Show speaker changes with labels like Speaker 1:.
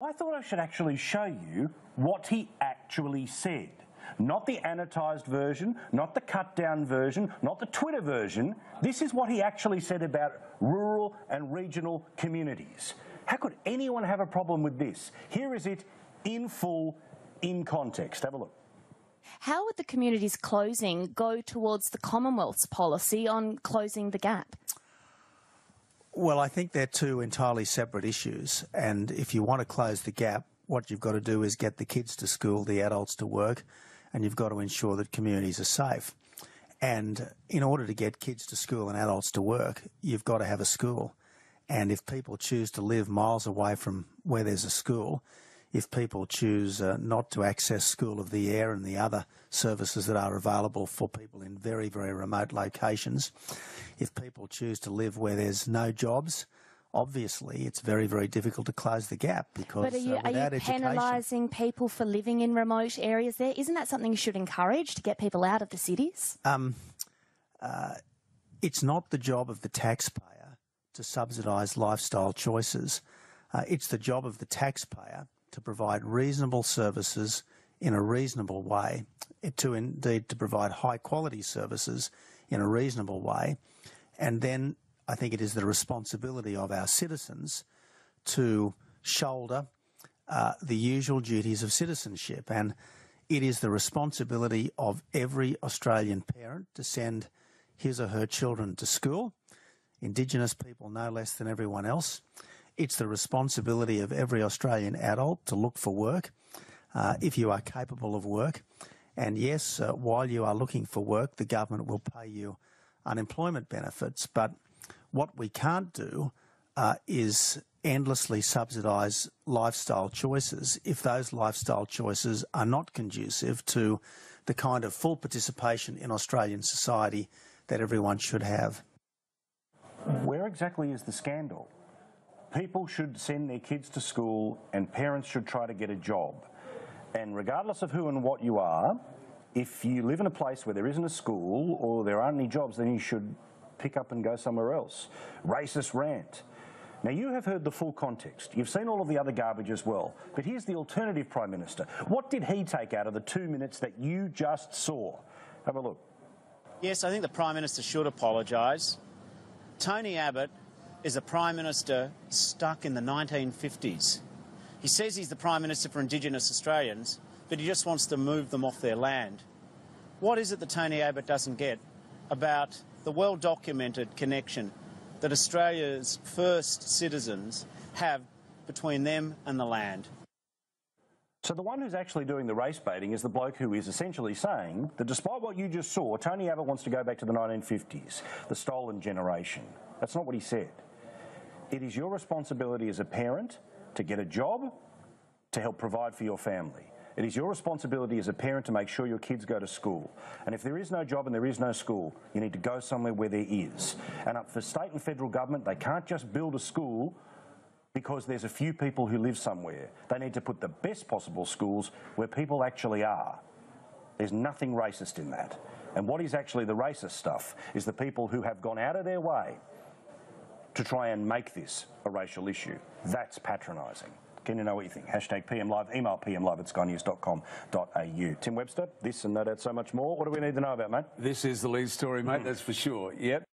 Speaker 1: I thought I should actually show you what he actually said. Not the annotised version, not the cut-down version, not the Twitter version. This is what he actually said about rural and regional communities. How could anyone have a problem with this? Here is it in full, in context. Have a look.
Speaker 2: How would the communities closing go towards the Commonwealth's policy on closing the gap?
Speaker 3: Well, I think they're two entirely separate issues, and if you want to close the gap, what you've got to do is get the kids to school, the adults to work, and you've got to ensure that communities are safe. And in order to get kids to school and adults to work, you've got to have a school. And if people choose to live miles away from where there's a school, if people choose not to access School of the Air and the other services that are available for people in very, very remote locations, if people choose to live where there's no jobs, obviously it's very, very difficult to close the gap because
Speaker 2: But are you penalising people for living in remote areas there? Isn't that something you should encourage to get people out of the cities?
Speaker 3: It's not the job of the taxpayer to subsidise lifestyle choices. It's the job of the taxpayer to provide reasonable services in a reasonable way, to provide high-quality services in a reasonable way. And then I think it is the responsibility of our citizens to shoulder the usual duties of citizenship. And it is the responsibility of every Australian parent to send his or her children to school, Indigenous people no less than everyone else. It's the responsibility of every Australian adult to look for work if you are capable of work. And yes, while you are looking for work, the government will pay you unemployment benefits. But what we can't do is endlessly subsidise lifestyle choices if those lifestyle choices are not conducive to the kind of full participation in Australian society that everyone should have.
Speaker 1: Where exactly is the scandal? People should send their kids to school and parents should try to get a job. And regardless of who and what you are, if you live in a place where there isn't a school or there aren't any jobs, then you should pick up and go somewhere else. Racist rant. Now, you have heard the full context. You've seen all of the other garbage as well. But here's the alternative Prime Minister. What did he take out of the 2 minutes that you just saw? Have a look.
Speaker 4: Yes, I think the Prime Minister should apologise. Tony Abbott is a Prime Minister stuck in the 1950s. He says he's the Prime Minister for Indigenous Australians, but he just wants to move them off their land. What is it that Tony Abbott doesn't get about the well-documented connection that Australia's first citizens have between them and the land?
Speaker 1: So the one who's actually doing the race baiting is the bloke who is essentially saying that despite what you just saw, Tony Abbott wants to go back to the 1950s, the stolen generation. That's not what he said. It is your responsibility as a parent to get a job to help provide for your family. It is your responsibility as a parent to make sure your kids go to school. And if there is no job and there is no school, you need to go somewhere where there is. And for state and federal government, they can't just build a school because there's a few people who live somewhere. They need to put the best possible schools where people actually are. There's nothing racist in that. And what is actually the racist stuff is the people who have gone out of their way to try and make this a racial issue. That's patronising. Can you know what you think? Hashtag PM Live, email pmlive@skynews.com.au. Tim Webster, this and no doubt so much more. What do we need to know about, mate?
Speaker 5: This is the lead story, mate, that's for sure. Yep.